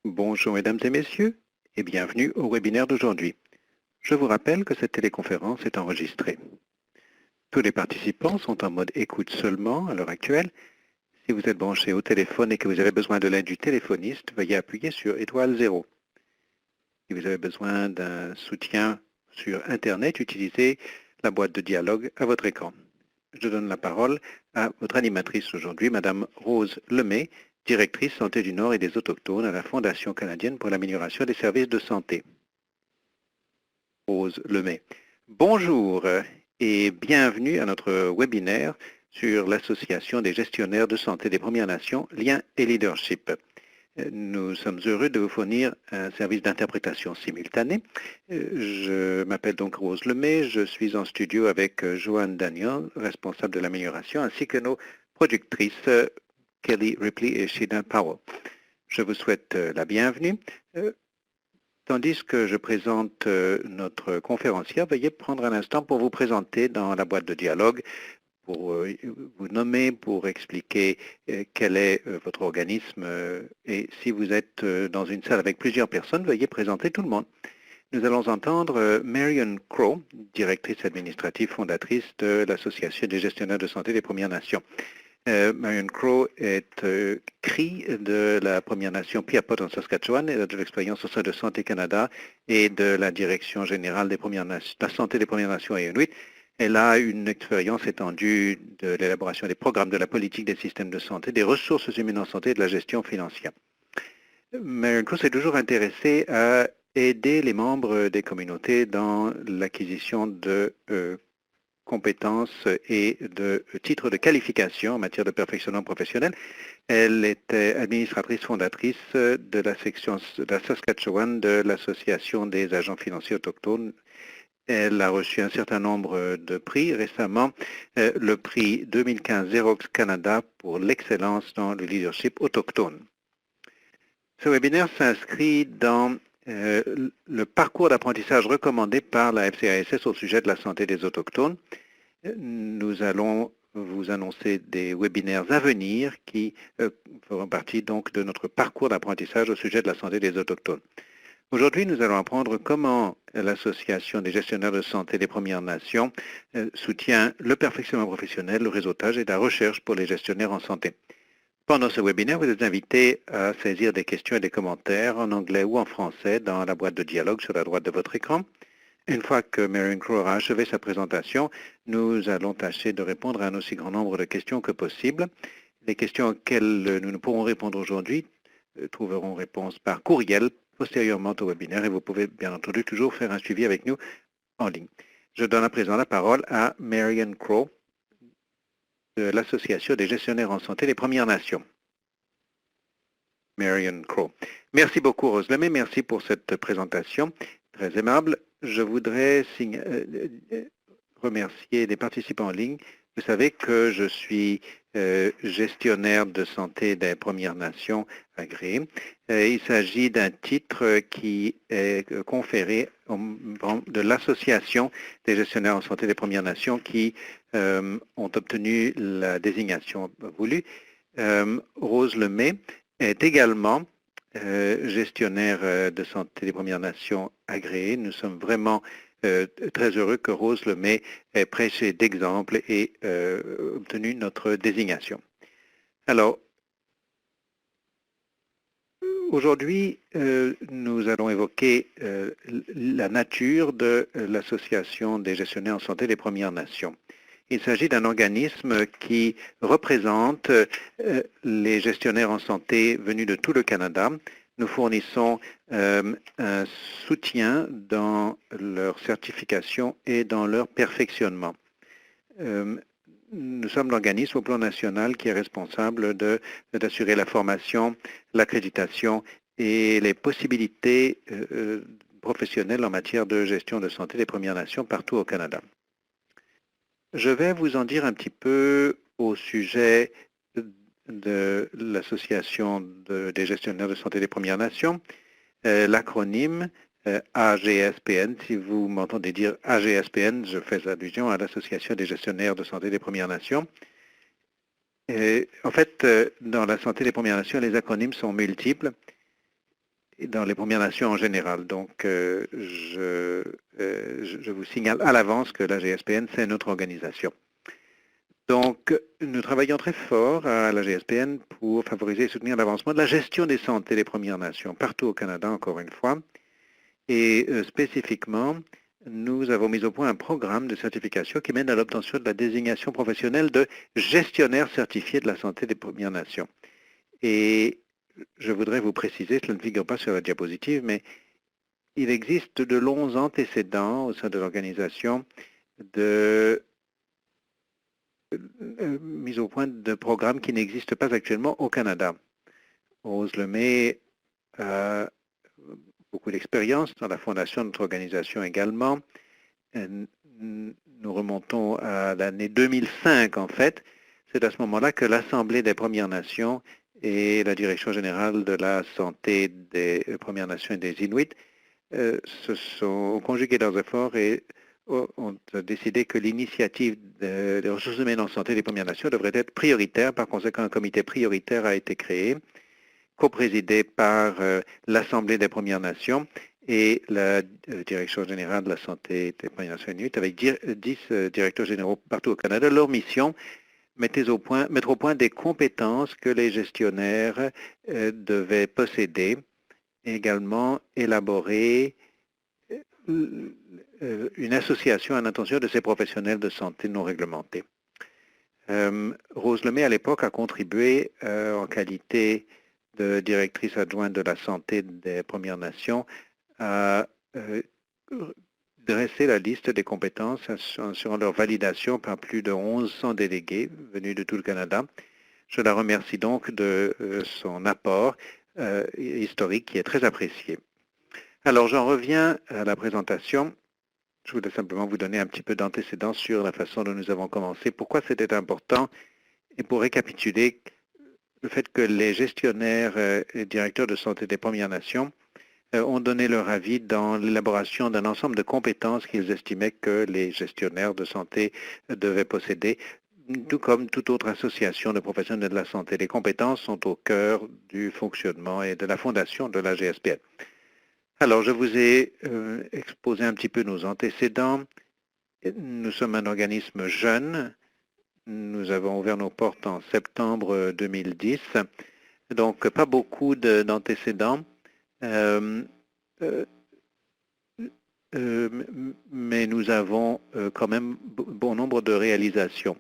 Bonjour mesdames et messieurs et bienvenue au webinaire d'aujourd'hui. Je vous rappelle que cette téléconférence est enregistrée. Tous les participants sont en mode écoute seulement à l'heure actuelle. Si vous êtes branché au téléphone et que vous avez besoin de l'aide du téléphoniste, veuillez appuyer sur étoile 0. Si vous avez besoin d'un soutien sur Internet, utilisez la boîte de dialogue à votre écran. Je donne la parole à votre animatrice aujourd'hui, Madame Rose Lemay, directrice Santé du Nord et des Autochtones à la Fondation canadienne pour l'amélioration des services de santé. Rose Lemay. Bonjour et bienvenue à notre webinaire sur l'Association des gestionnaires de santé des Premières Nations, Liens et Leadership. Nous sommes heureux de vous fournir un service d'interprétation simultanée. Je m'appelle donc Rose Lemay, je suis en studio avec Joanne Daniel, responsable de l'amélioration, ainsi que nos productrices Kelly Ripley et Sheena Powell. Je vous souhaite la bienvenue. Tandis que je présente notre conférencière, veuillez prendre un instant pour vous présenter dans la boîte de dialogue, pour vous nommer, pour expliquer quel est votre organisme et si vous êtes dans une salle avec plusieurs personnes, veuillez présenter tout le monde. Nous allons entendre Marion Crow, directrice administrative fondatrice de l'Association des gestionnaires de santé des Premières Nations. Marion Crow est CRI de la Première Nation Piapot en Saskatchewan et de l'expérience au sein de Santé Canada et de la Direction générale des Premières Nations, de la santé des Premières Nations et Inuit. Elle a une expérience étendue de l'élaboration des programmes, de la politique des systèmes de santé, des ressources humaines en santé et de la gestion financière. Marion Crow s'est toujours intéressée à aider les membres des communautés dans l'acquisition de compétences et de titres de qualification en matière de perfectionnement professionnel. Elle était administratrice fondatrice de la section de la Saskatchewan de l'Association des agents financiers autochtones. Elle a reçu un certain nombre de prix. Récemment, le prix 2015 Xerox Canada pour l'excellence dans le leadership autochtone. Ce webinaire s'inscrit dans le parcours d'apprentissage recommandé par la FCASS au sujet de la santé des Autochtones. Nous allons vous annoncer des webinaires à venir qui feront partie donc de notre parcours d'apprentissage au sujet de la santé des Autochtones. Aujourd'hui, nous allons apprendre comment l'Association des gestionnaires de santé des Premières Nations soutient le perfectionnement professionnel, le réseautage et la recherche pour les gestionnaires en santé. Pendant ce webinaire, vous êtes invités à saisir des questions et des commentaires en anglais ou en français dans la boîte de dialogue sur la droite de votre écran. Une fois que Marion Crow aura achevé sa présentation, nous allons tâcher de répondre à un aussi grand nombre de questions que possible. Les questions auxquelles nous ne pourrons répondre aujourd'hui trouveront réponse par courriel postérieurement au webinaire et vous pouvez bien entendu toujours faire un suivi avec nous en ligne. Je donne à présent la parole à Marion Crow de l'Association des gestionnaires en santé des Premières Nations. Marion Crow. Merci beaucoup Rose Lemay, merci pour cette présentation très aimable. Je voudrais remercier les participants en ligne. Vous savez que je suis gestionnaire de santé des Premières Nations agréé. Il s'agit d'un titre qui est conféré de l'Association des gestionnaires en santé des Premières Nations qui ont obtenu la désignation voulue. Rose Lemay est également gestionnaire de santé des Premières Nations agréé. Nous sommes vraiment très heureux que Rose Lemay ait prêché d'exemple et obtenu notre désignation. Alors, aujourd'hui, nous allons évoquer la nature de l'Association des gestionnaires en santé des Premières Nations. Il s'agit d'un organisme qui représente les gestionnaires en santé venus de tout le Canada. Nous fournissons un soutien dans leur certification et dans leur perfectionnement. Nous sommes l'organisme au plan national qui est responsable d'assurer la formation, l'accréditation et les possibilités professionnelles en matière de gestion de santé des Premières Nations partout au Canada. Je vais vous en dire un petit peu au sujet de l'Association des gestionnaires de santé des Premières Nations, l'acronyme AGSPN. Si vous m'entendez dire AGSPN, je fais allusion à l'Association des gestionnaires de santé des Premières Nations. En fait, dans la santé des Premières Nations, les acronymes sont multiples. dans les Premières Nations en général. Donc, je vous signale à l'avance que la GSPN, c'est notre organisation. Donc, nous travaillons très fort à la GSPN pour favoriser et soutenir l'avancement de la gestion des santé des Premières Nations, partout au Canada, encore une fois. Et spécifiquement, nous avons mis au point un programme de certification qui mène à l'obtention de la désignation professionnelle de gestionnaire certifié de la santé des Premières Nations. Et je voudrais vous préciser, cela ne figure pas sur la diapositive, mais il existe de longs antécédents au sein de l'organisation de mise au point de programmes qui n'existent pas actuellement au Canada. Rose Lemay a beaucoup d'expérience dans la fondation de notre organisation également. Nous remontons à l'année 2005 en fait. C'est à ce moment-là que l'Assemblée des Premières Nations et la Direction générale de la santé des Premières Nations et des Inuits se sont conjugués leurs efforts et ont décidé que l'initiative des ressources humaines en santé des Premières Nations devrait être prioritaire. Par conséquent, un comité prioritaire a été créé, coprésidé par l'Assemblée des Premières Nations et la Direction générale de la santé des Premières Nations inuites, avec 10 directeurs généraux partout au Canada. Leur mission, mettre au point des compétences que les gestionnaires devaient posséder, et également élaborer une association à l'intention de ces professionnels de santé non réglementés. Rose Lemay, à l'époque, a contribué en qualité de directrice adjointe de la santé des Premières Nations à dresser la liste des compétences assurant leur validation par plus de 1100 délégués venus de tout le Canada. Je la remercie donc de son apport historique qui est très apprécié. Alors, j'en reviens à la présentation. Je voulais simplement vous donner un petit peu d'antécédents sur la façon dont nous avons commencé, pourquoi c'était important, et pour récapituler le fait que les gestionnaires et directeurs de santé des Premières Nations ont donné leur avis dans l'élaboration d'un ensemble de compétences qu'ils estimaient que les gestionnaires de santé devaient posséder, tout comme toute autre association de professionnels de la santé. Les compétences sont au cœur du fonctionnement et de la fondation de la GSPN. Alors, je vous ai exposé un petit peu nos antécédents. Nous sommes un organisme jeune. Nous avons ouvert nos portes en septembre 2010. Donc, pas beaucoup d'antécédents. Mais nous avons quand même bon nombre de réalisations.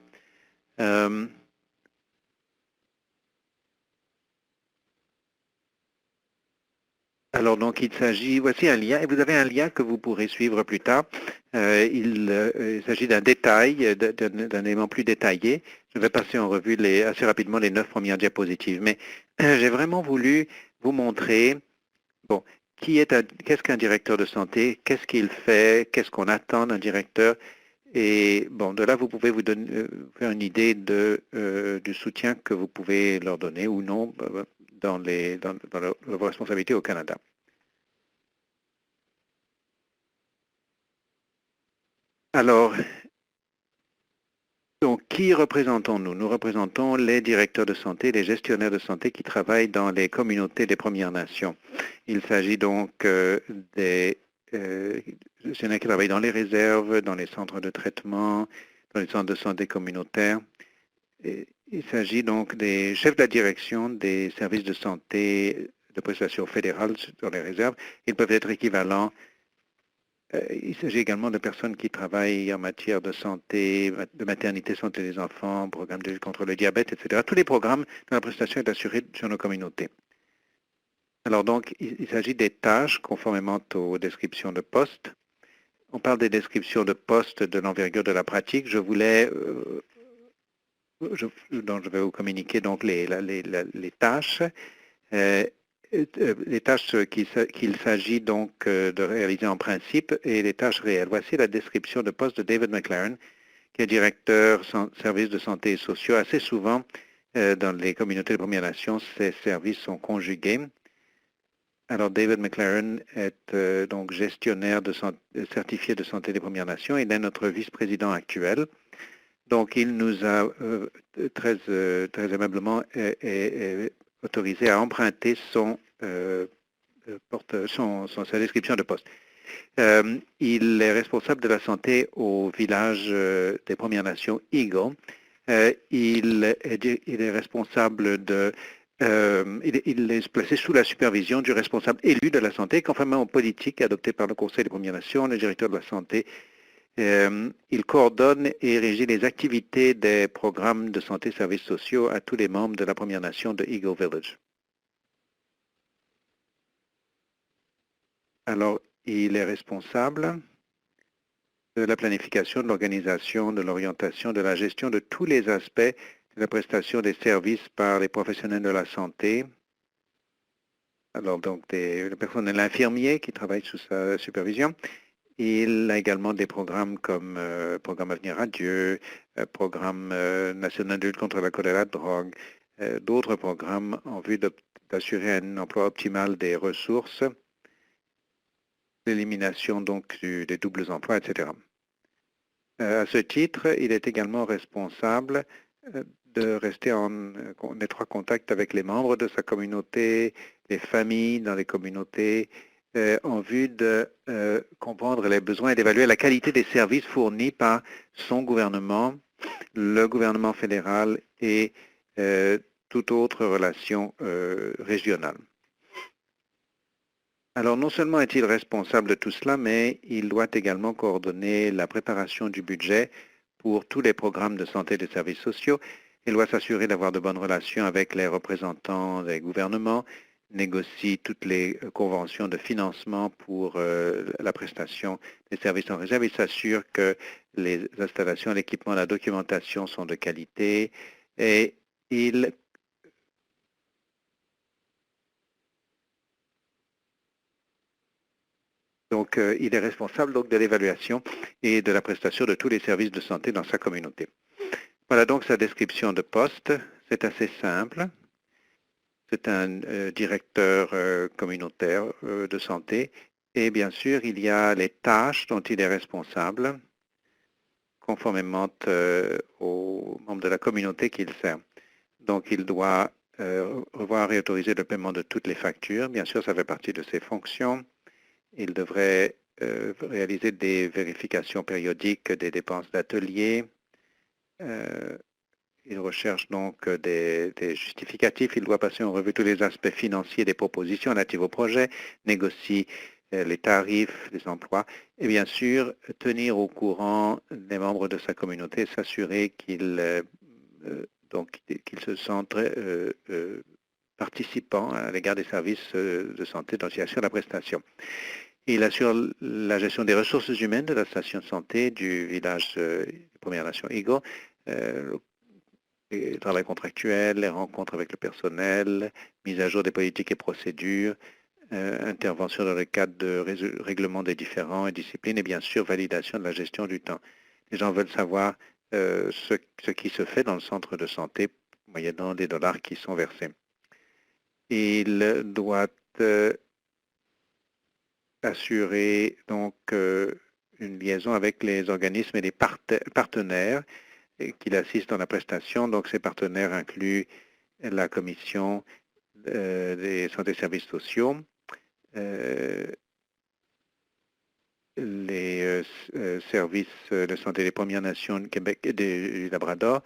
Alors donc il s'agit, voici un lien, et vous avez un lien que vous pourrez suivre plus tard. Il s'agit d'un détail, d'un élément plus détaillé. Je vais passer en revue assez rapidement les 9 premières diapositives, mais j'ai vraiment voulu vous montrer, bon, qu'est-ce qu'un directeur de santé, qu'est-ce qu'il fait, qu'est-ce qu'on attend d'un directeur, et bon, de là vous pouvez vous faire une idée du soutien que vous pouvez leur donner ou non dans vos responsabilités au Canada. Alors, donc, qui représentons-nous? Nous représentons les directeurs de santé, les gestionnaires de santé qui travaillent dans les communautés des Premières Nations. Il s'agit donc des gestionnaires qui travaillent dans les réserves, dans les centres de traitement, dans les centres de santé communautaires. Il s'agit donc des chefs de la direction des services de santé de prestations fédérales dans les réserves. Ils peuvent être équivalents. Il s'agit également de personnes qui travaillent en matière de santé, de maternité, santé des enfants, programme de lutte contre le diabète, etc. Tous les programmes dont la prestation est assurée sur nos communautés. Alors donc, il s'agit des tâches conformément aux descriptions de poste. On parle des descriptions de poste de l'envergure de la pratique. Je voulais donc je vais vous communiquer donc les tâches. Les tâches qu'il s'agit donc de réaliser en principe et les tâches réelles. Voici la description de poste de David McLaren, qui est directeur services de santé et sociaux. Assez souvent, dans les communautés de Premières Nations, ces services sont conjugués. Alors, David McLaren est donc gestionnaire certifié de santé des Premières Nations. Il est notre vice-président actuel. Donc, il nous a très aimablement autorisé à emprunter son porte sa description de poste. Il est responsable de la santé au village des Premières Nations Eagle. Il est responsable de il est placé sous la supervision du responsable élu de la santé, conformément aux politiques adoptées par le Conseil des Premières Nations, le directeur de la santé. Il coordonne et régit les activités des programmes de santé et services sociaux à tous les membres de la Première Nation de Eagle Village. Alors, il est responsable de la planification, de l'organisation, de l'orientation, de la gestion de tous les aspects de la prestation des services par les professionnels de la santé. Alors, donc, le personnel infirmier qui travaille sous sa supervision. Il a également des programmes comme Programme Avenir à Dieu, Programme national de lutte contre la choléra de drogue, d'autres programmes en vue d'assurer un emploi optimal des ressources, l'élimination donc des doubles emplois, etc. À ce titre, il est également responsable de rester en étroit contact avec les membres de sa communauté, les familles dans les communautés, en vue de comprendre les besoins et d'évaluer la qualité des services fournis par son gouvernement, le gouvernement fédéral et toute autre relation régionale. Alors, non seulement est-il responsable de tout cela, mais il doit également coordonner la préparation du budget pour tous les programmes de santé et de services sociaux. Il doit s'assurer d'avoir de bonnes relations avec les représentants des gouvernements, négocie toutes les conventions de financement pour la prestation des services en réserve. Il s'assure que les installations, l'équipement, la documentation sont de qualité et il est responsable donc de l'évaluation et de la prestation de tous les services de santé dans sa communauté. Voilà donc sa description de poste. C'est assez simple. C'est un directeur communautaire de santé. Et bien sûr, il y a les tâches dont il est responsable, conformément aux membres de la communauté qu'il sert. Donc, il doit revoir et autoriser le paiement de toutes les factures. Bien sûr, ça fait partie de ses fonctions. Il devrait réaliser des vérifications périodiques des dépenses d'atelier. Il recherche donc des justificatifs. Il doit passer en revue tous les aspects financiers des propositions relatives au projet, négocier les tarifs, les emplois, et bien sûr, tenir au courant les membres de sa communauté, s'assurer qu'ils se sentent participants à l'égard des services de santé dont il assure la prestation. Il assure la gestion des ressources humaines de la station de santé du village Première Nation Eagle, le travail contractuel, les rencontres avec le personnel, mise à jour des politiques et procédures, intervention dans le cadre de règlement des différends et disciplines et bien sûr validation de la gestion du temps. Les gens veulent savoir ce qui se fait dans le centre de santé moyennant des dollars qui sont versés. Il doit assurer donc une liaison avec les organismes et les partenaires qu'il assiste dans la prestation. Donc ces partenaires incluent la commission des santé et services sociaux, les services de santé des Premières Nations du Québec et du Labrador,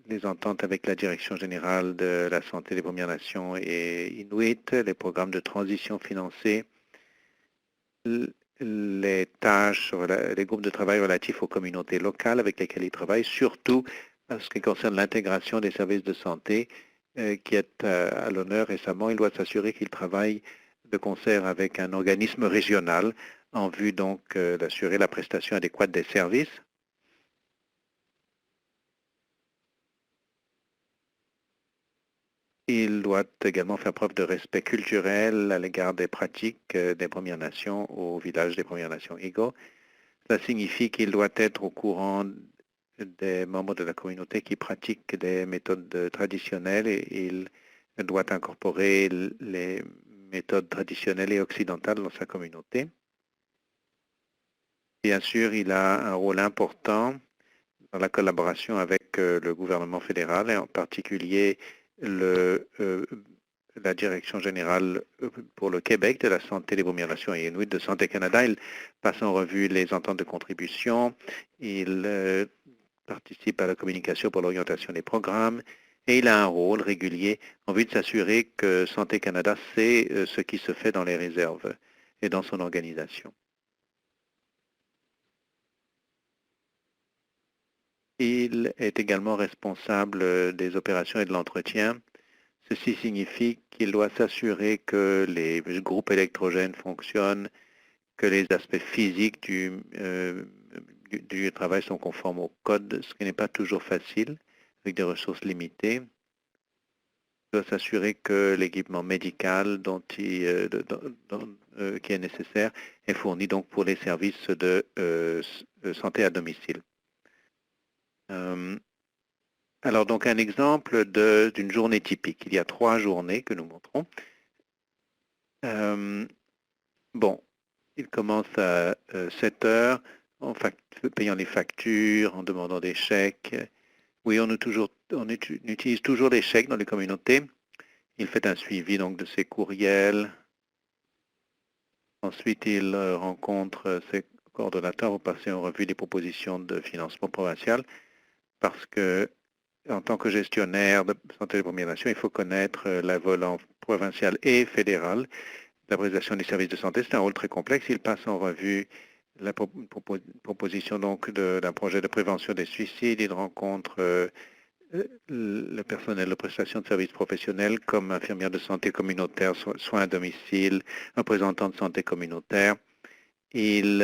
les ententes avec la Direction générale de la santé des Premières Nations et Inuit, les programmes de transition financés, les tâches, les groupes de travail relatifs aux communautés locales avec lesquelles il travaille, surtout en ce qui concerne l'intégration des services de santé qui est à l'honneur récemment. Il doit s'assurer qu'il travaille de concert avec un organisme régional en vue donc d'assurer la prestation adéquate des services. Il doit également faire preuve de respect culturel à l'égard des pratiques des Premières Nations au village des Premières Nations Eagle. Cela signifie qu'il doit être au courant des membres de la communauté qui pratiquent des méthodes traditionnelles et il doit incorporer les méthodes traditionnelles et occidentales dans sa communauté. Bien sûr, il a un rôle important dans la collaboration avec le gouvernement fédéral et en particulier le la direction générale pour le Québec de la santé, des Premières Nations et Inuit de Santé Canada. Il passe en revue les ententes de contribution. Il participe à la communication pour l'orientation des programmes et il a un rôle régulier en vue de s'assurer que Santé Canada sait ce qui se fait dans les réserves et dans son organisation. Il est également responsable des opérations et de l'entretien. Ceci signifie qu'il doit s'assurer que les groupes électrogènes fonctionnent, que les aspects physiques du travail sont conformes au code, ce qui n'est pas toujours facile avec des ressources limitées. Il doit s'assurer que l'équipement médical qui est nécessaire est fourni donc pour les services de santé à domicile. Alors donc un exemple d'une journée typique. Il y a 3 journées que nous montrons. Bon, il commence à 7 heures en payant les factures, en demandant des chèques. Oui, on utilise toujours les chèques dans les communautés. Il fait un suivi donc de ses courriels. Ensuite, il rencontre ses coordonnateurs pour passer en revue les propositions de financement provincial parce que en tant que gestionnaire de santé des Premières Nations, il faut connaître la volant provinciale et fédérale. La présentation des services de santé, c'est un rôle très complexe. Il passe en revue la proposition donc d'un projet de prévention des suicides. Il rencontre le personnel de prestation de services professionnels comme infirmière de santé communautaire, soins à domicile, représentant de santé communautaire. Il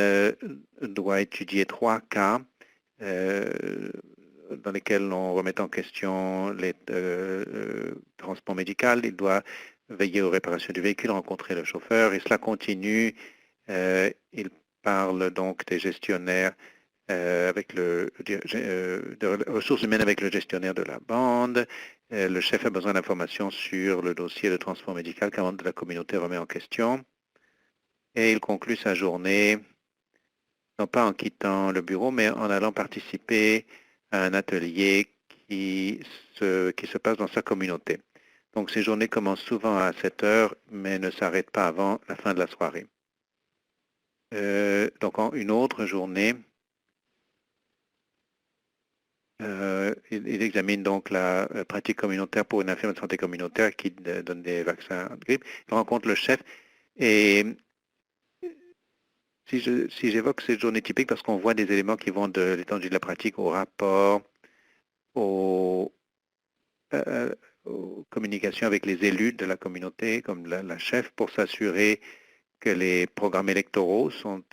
doit étudier 3 cas dans lesquels on remet en question les transports médicaux. Il doit veiller aux réparations du véhicule, rencontrer le chauffeur, et cela continue. Il parle donc des gestionnaires avec de ressources humaines avec le gestionnaire de la bande. Le chef a besoin d'informations sur le dossier de transport médical qu'un membre de la communauté remet en question. Et il conclut sa journée, non pas en quittant le bureau, mais en allant participer à un atelier qui se passe dans sa communauté. Donc ces journées commencent souvent à 7 heures, mais ne s'arrêtent pas avant la fin de la soirée. Donc une autre journée, il examine donc la pratique communautaire pour une infirmière de santé communautaire qui donne des vaccins de grippe. Il rencontre le chef et si j'évoque ces journées typiques, parce qu'on voit des éléments qui vont de l'étendue de la pratique au rapport, aux communications avec les élus de la communauté, comme la chef, pour s'assurer que les programmes électoraux sont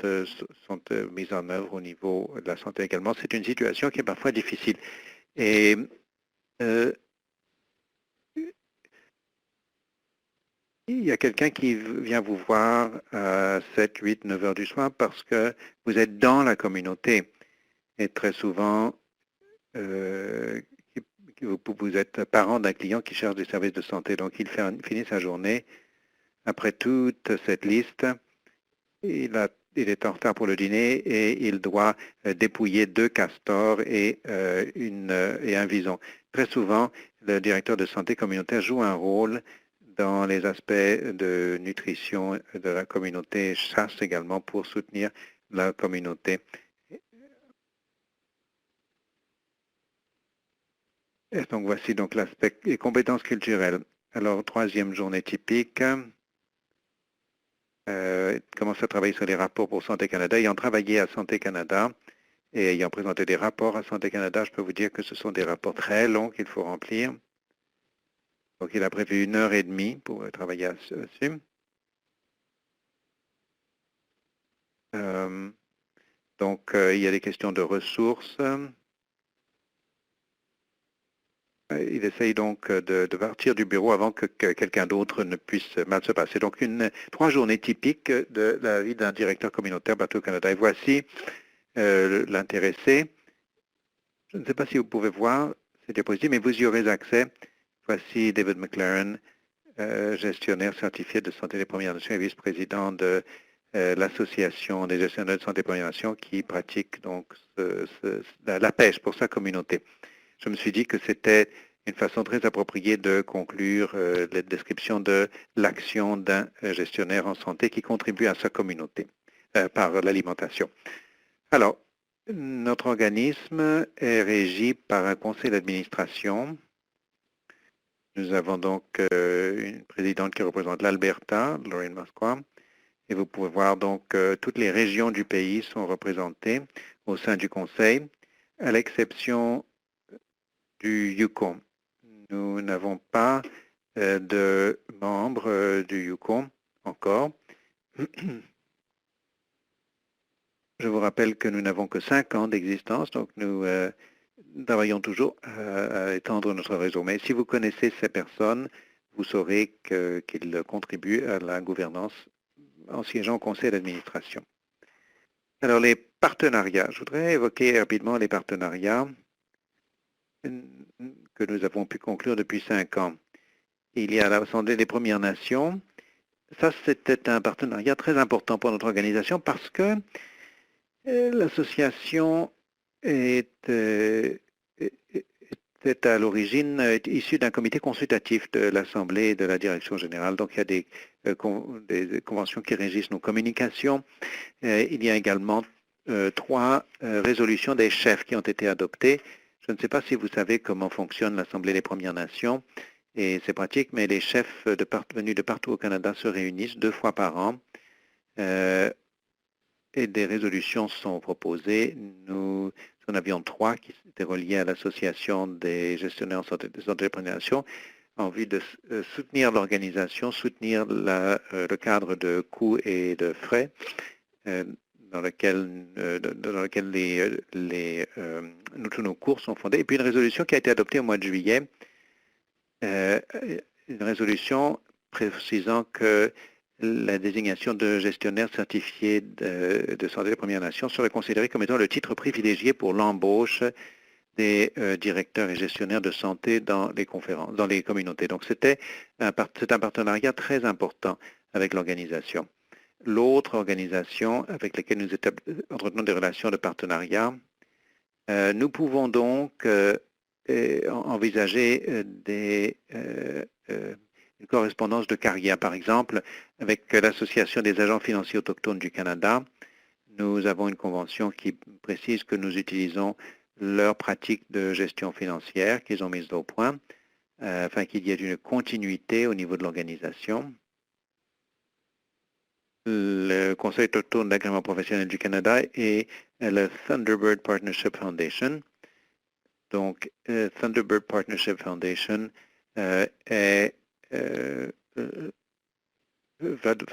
mis en œuvre au niveau de la santé également. C'est une situation qui est parfois difficile. Et il y a quelqu'un qui vient vous voir à 7, 8, 9 heures du soir parce que vous êtes dans la communauté. Et très souvent, vous êtes parent d'un client qui cherche des services de santé. Donc, il finit sa journée. Après toute cette liste, il est en retard pour le dîner et il doit dépouiller 2 castors et un vison. Très souvent, le directeur de santé communautaire joue un rôle dans les aspects de nutrition de la communauté, chasse également pour soutenir la communauté. Et donc voici donc l'aspect des compétences culturelles. Alors, 3e journée typique. Il commence à travailler sur les rapports pour Santé Canada. Ayant travaillé à Santé Canada et ayant présenté des rapports à Santé Canada, je peux vous dire que ce sont des rapports très longs qu'il faut remplir. Donc, il a prévu 1h30 pour travailler là-dessus. Donc, il y a des questions de ressources. Il essaye donc de partir du bureau avant que quelqu'un d'autre ne puisse mal se passer. Donc, 3 journées typiques de la vie d'un directeur communautaire Bateau-Canada. Et voici l'intéressé. Je ne sais pas si vous pouvez voir ces diapositives, mais vous y aurez accès. Voici David McLaren, gestionnaire certifié de santé des Premières Nations et vice-président de l'Association des gestionnaires de santé des Premières Nations qui pratique donc la pêche pour sa communauté. Je me suis dit que c'était une façon très appropriée de conclure la description de l'action d'un gestionnaire en santé qui contribue à sa communauté par l'alimentation. Alors, notre organisme est régi par un conseil d'administration. Nous avons donc une présidente qui représente l'Alberta, Lauren Masqua, et vous pouvez voir donc toutes les régions du pays sont représentées au sein du conseil, à l'exception du Yukon. Nous n'avons pas de membres du Yukon encore. Je vous rappelle que nous n'avons que 5 ans d'existence, donc nous travaillons toujours à étendre notre réseau. Mais si vous connaissez ces personnes, vous saurez qu'ils contribuent à la gouvernance en siégeant au conseil d'administration. Alors, les partenariats. Je voudrais évoquer rapidement les partenariats que nous avons pu conclure depuis 5 ans. Il y a l'Assemblée des Premières Nations. Ça, c'était un partenariat très important pour notre organisation parce que l'association était à l'origine issue d'un comité consultatif de l'Assemblée et de la Direction générale. Donc, il y a des conventions qui régissent nos communications. Il y a également 3 résolutions des chefs qui ont été adoptées. Je ne sais pas si vous savez comment fonctionne l'Assemblée des Premières Nations, et c'est pratique, mais les chefs venus de partout au Canada se réunissent 2 fois par an et des résolutions sont proposées. Nous en avions 3 qui étaient reliées à l'Association des gestionnaires en santé des Premières Nations en vue de soutenir l'organisation, soutenir le cadre de coûts et de frais dans lequel tous nos cours sont fondés. Et puis une résolution qui a été adoptée au mois de juillet, une résolution précisant que la désignation de gestionnaire certifié de santé des Premières Nations serait considérée comme étant le titre privilégié pour l'embauche des directeurs et gestionnaires de santé dans les conférences, dans les communautés. Donc c'est un partenariat très important avec l'organisation. L'autre organisation avec laquelle nous entretenons des relations de partenariat, nous pouvons donc envisager une correspondance de carrière. Par exemple, avec l'Association des agents financiers autochtones du Canada, nous avons une convention qui précise que nous utilisons leurs pratiques de gestion financière qu'ils ont mises au point, afin qu'il y ait une continuité au niveau de l'organisation. Le Conseil autochtone d'agrément professionnel du Canada et le Thunderbird Partnership Foundation. Donc, Thunderbird Partnership Foundation va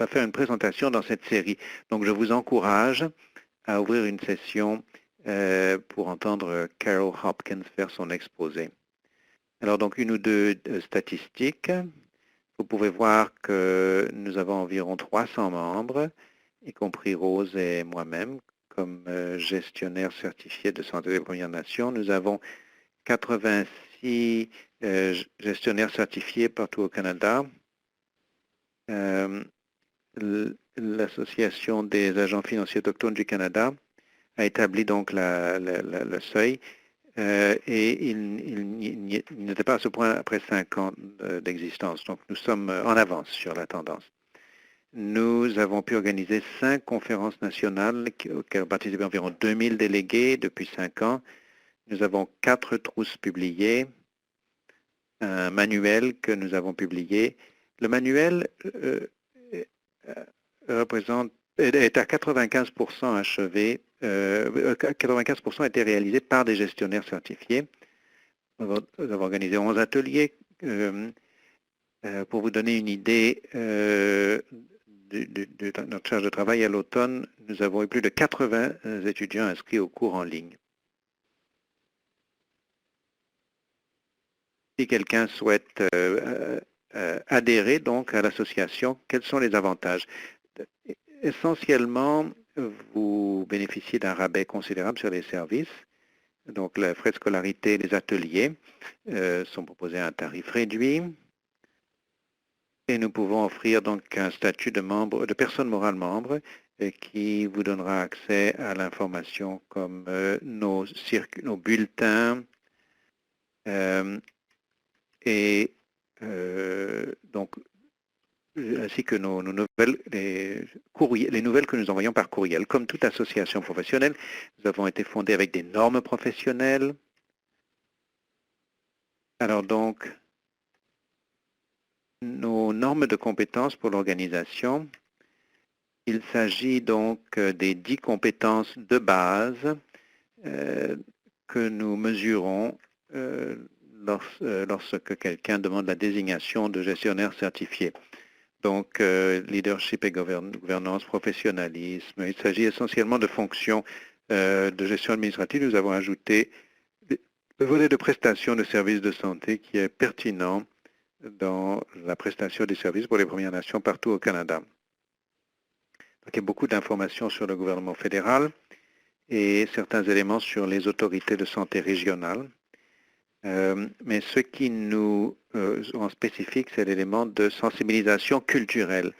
faire une présentation dans cette série. Donc, je vous encourage à ouvrir une session pour entendre Carol Hopkins faire son exposé. Alors, donc, 1 ou 2 statistiques. Vous pouvez voir que nous avons environ 300 membres, y compris Rose et moi-même, comme gestionnaire certifié de santé des Premières Nations. Nous avons 86 gestionnaires certifiés partout au Canada. L'Association des agents financiers autochtones du Canada a établi donc le seuil. Et il n'était pas à ce point après 5 ans d'existence. Donc, nous sommes en avance sur la tendance. Nous avons pu organiser 5 conférences nationales auxquelles ont participé environ 2000 délégués depuis 5 ans. Nous avons 4 trousses publiées, un manuel que nous avons publié. Le manuel est à 95% achevé. 95% a été réalisé par des gestionnaires certifiés. Nous avons organisé 11 ateliers. Pour vous donner une idée de notre charge de travail à l'automne, nous avons eu plus de 80 étudiants inscrits au cours en ligne. Si quelqu'un souhaite adhérer donc à l'association, quels sont les avantages? Essentiellement, vous bénéficiez d'un rabais considérable sur les services. Donc, les frais de scolarité, les ateliers sont proposés à un tarif réduit. Et nous pouvons offrir donc un statut de personne morale membre qui vous donnera accès à l'information comme nos bulletins, et donc ainsi que nos nouvelles, les nouvelles que nous envoyons par courriel. Comme toute association professionnelle, nous avons été fondés avec des normes professionnelles. Alors donc, nos normes de compétences pour l'organisation, il s'agit donc des 10 compétences de base que nous mesurons lorsque quelqu'un demande la désignation de gestionnaire certifié. Donc, leadership et gouvernance, professionnalisme. Il s'agit essentiellement de fonctions de gestion administrative. Nous avons ajouté le volet de prestation de services de santé qui est pertinent dans la prestation des services pour les Premières Nations partout au Canada. Donc, il y a beaucoup d'informations sur le gouvernement fédéral et certains éléments sur les autorités de santé régionales. Mais ce qui nous rend spécifique, c'est l'élément de sensibilisation culturelle.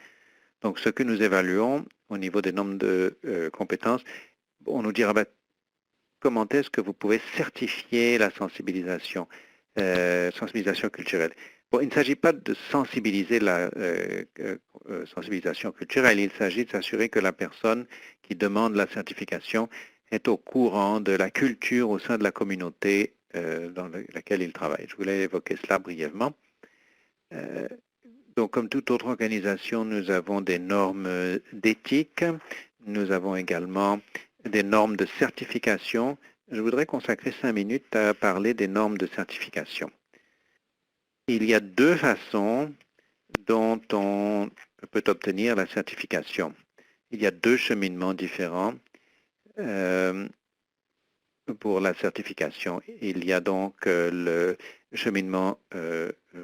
Donc, ce que nous évaluons au niveau des normes de compétences, on nous dira comment est-ce que vous pouvez certifier la sensibilisation culturelle. Bon, il ne s'agit pas de sensibiliser la sensibilisation culturelle, il s'agit de s'assurer que la personne qui demande la certification est au courant de la culture au sein de la communauté dans laquelle il travaille. Je voulais évoquer cela brièvement. Donc, comme toute autre organisation, nous avons des normes d'éthique. Nous avons également des normes de certification. Je voudrais consacrer 5 minutes à parler des normes de certification. Il y a deux façons dont on peut obtenir la certification. Il y a deux cheminements différents pour la certification. Il y a donc le cheminement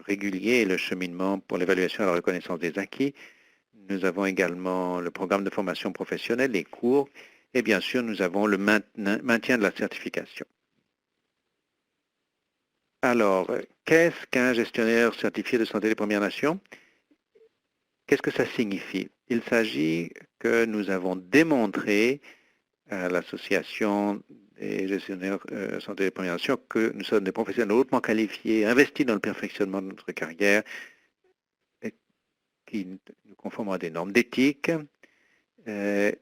régulier et le cheminement pour l'évaluation et la reconnaissance des acquis. Nous avons également le programme de formation professionnelle, les cours, et bien sûr, nous avons le maintien de la certification. Alors, qu'est-ce qu'un gestionnaire certifié de santé des Premières Nations? Qu'est-ce que ça signifie? Il s'agit que nous avons démontré à l'Association des gestionnaires santé des Premières Nations que nous sommes des professionnels hautement qualifiés, investis dans le perfectionnement de notre carrière, et qui nous conformons à des normes d'éthique. Nous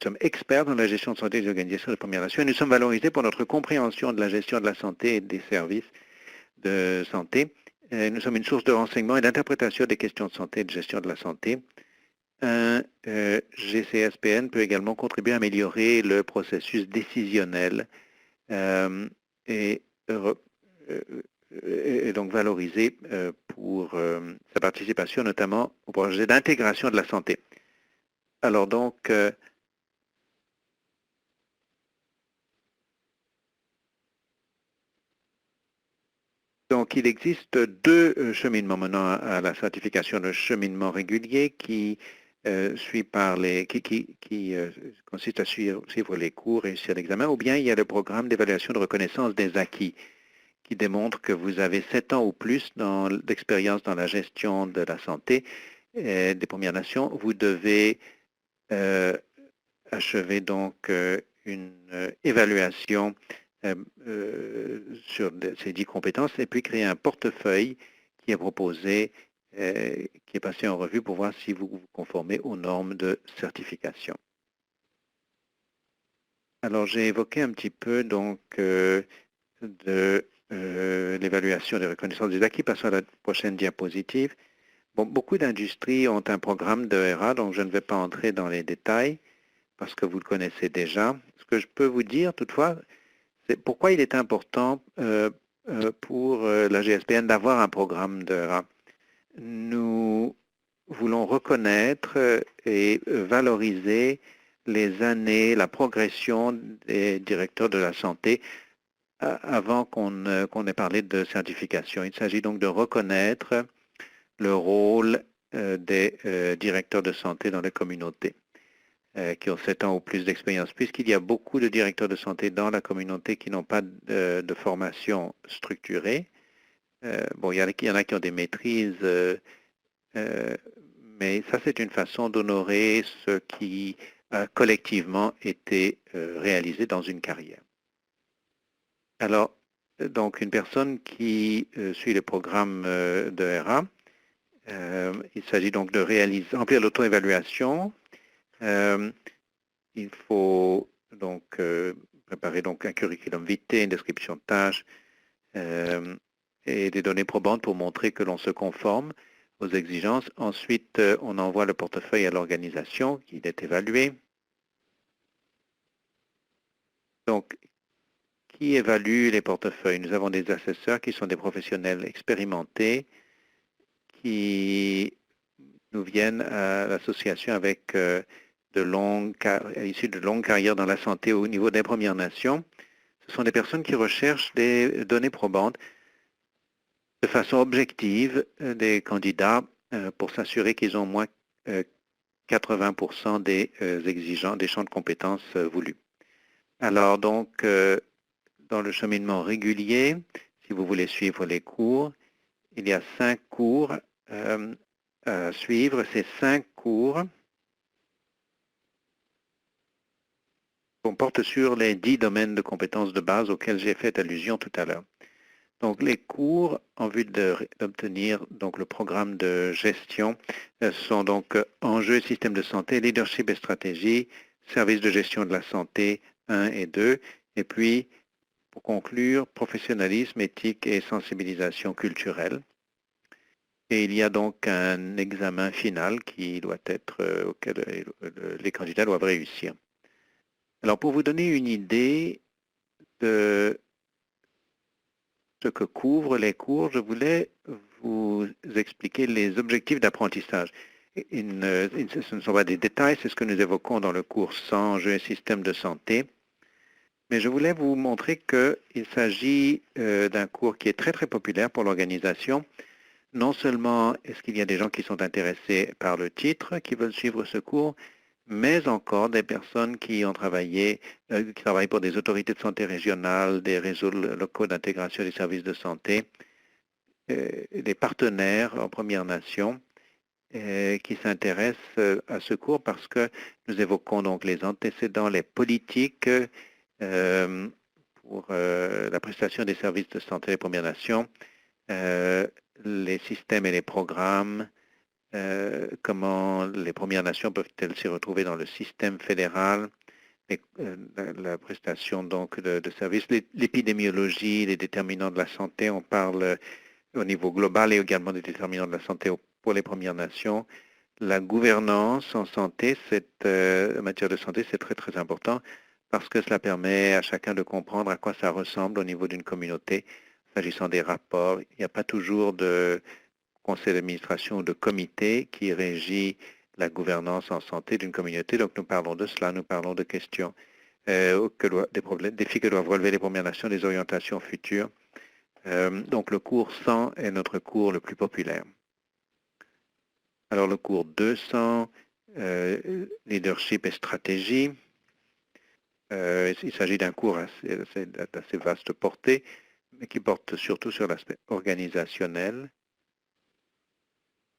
sommes experts dans la gestion de santé des organisations des Premières Nations et nous sommes valorisés pour notre compréhension de la gestion de la santé et des services de santé. Nous sommes une source de renseignement et d'interprétation des questions de santé et de gestion de la santé. Un GCSPN peut également contribuer à améliorer le processus décisionnel et donc valorisé pour sa participation notamment au projet d'intégration de la santé. Alors donc, il existe deux cheminements maintenant à la certification. Le cheminement régulier qui consiste à suivre les cours, réussir l'examen, ou bien il y a le programme d'évaluation de reconnaissance des acquis qui démontre que vous avez 7 ans ou plus d'expérience dans la gestion de la santé des Premières Nations. Vous devez achever donc une évaluation sur ces 10 compétences et puis créer un portefeuille qui est proposé, qui est passé en revue pour voir si vous vous conformez aux normes de certification. Alors j'ai évoqué un petit peu donc de l'évaluation des reconnaissances des acquis. Passons à la prochaine diapositive. Bon, beaucoup d'industries ont un programme de RA, donc je ne vais pas entrer dans les détails parce que vous le connaissez déjà. Ce que je peux vous dire toutefois, c'est pourquoi il est important pour la GSPN d'avoir un programme de RA. Nous voulons reconnaître et valoriser les années, la progression des directeurs de la santé avant qu'on ait parlé de certification. Il s'agit donc de reconnaître le rôle des directeurs de santé dans les communautés qui ont 7 ans ou plus d'expérience, puisqu'il y a beaucoup de directeurs de santé dans la communauté qui n'ont pas de formation structurée. Bon, il y en a qui ont des maîtrises, mais ça, c'est une façon d'honorer ce qui a collectivement été réalisé dans une carrière. Alors, donc une personne qui suit le programme de RA. Il s'agit donc de remplir l'auto-évaluation. Il faut donc préparer donc un curriculum vitae, une description de tâches et des données probantes pour montrer que l'on se conforme aux exigences. Ensuite, on envoie le portefeuille à l'organisation, qui est évalué. Donc, qui évalue les portefeuilles? Nous avons des assesseurs qui sont des professionnels expérimentés qui nous viennent à l'association avec issus de longues carrières dans la santé au niveau des Premières Nations. Ce sont des personnes qui recherchent des données probantes de façon objective des candidats pour s'assurer qu'ils ont au moins 80% des exigeants, des champs de compétences voulus. Alors donc, dans le cheminement régulier, si vous voulez suivre les cours, il y a 5 cours à suivre. Ces 5 cours comportent sur les 10 domaines de compétences de base auxquels j'ai fait allusion tout à l'heure. Donc les cours en vue d'obtenir donc le programme de gestion sont donc enjeux et système de santé, leadership et stratégie, service de gestion de la santé 1 et 2, et puis pour conclure, professionnalisme, éthique et sensibilisation culturelle. Et il y a donc un examen final qui doit être auquel les candidats doivent réussir. Alors pour vous donner une idée de ce que couvrent les cours, je voulais vous expliquer les objectifs d'apprentissage. Ce ne sont pas des détails, c'est ce que nous évoquons dans le cours 100, jeux et systèmes de santé. Mais je voulais vous montrer qu'il s'agit d'un cours qui est très très populaire pour l'organisation. Non seulement est-ce qu'il y a des gens qui sont intéressés par le titre, qui veulent suivre ce cours, mais encore des personnes qui ont travaillé, qui travaillent pour des autorités de santé régionales, des réseaux locaux d'intégration des services de santé, des partenaires en Premières Nations qui s'intéressent à ce cours parce que nous évoquons donc les antécédents, les politiques pour la prestation des services de santé des Premières Nations, les systèmes et les programmes, comment les Premières Nations peuvent-elles s'y retrouver dans le système fédéral, la prestation donc de services, l'épidémiologie, les déterminants de la santé, on parle au niveau global et également des déterminants de la santé pour les Premières Nations. La gouvernance en santé, en matière de santé, c'est très très important parce que cela permet à chacun de comprendre à quoi ça ressemble au niveau d'une communauté. S'agissant des rapports, il n'y a pas toujours de conseil d'administration ou de comité qui régit la gouvernance en santé d'une communauté. Donc nous parlons de cela, nous parlons de questions, des défis que doivent relever les Premières Nations, des orientations futures. Donc le cours 100 est notre cours le plus populaire. Alors le cours 200, leadership et stratégie. Il s'agit d'un cours d'assez vaste portée, mais qui porte surtout sur l'aspect organisationnel.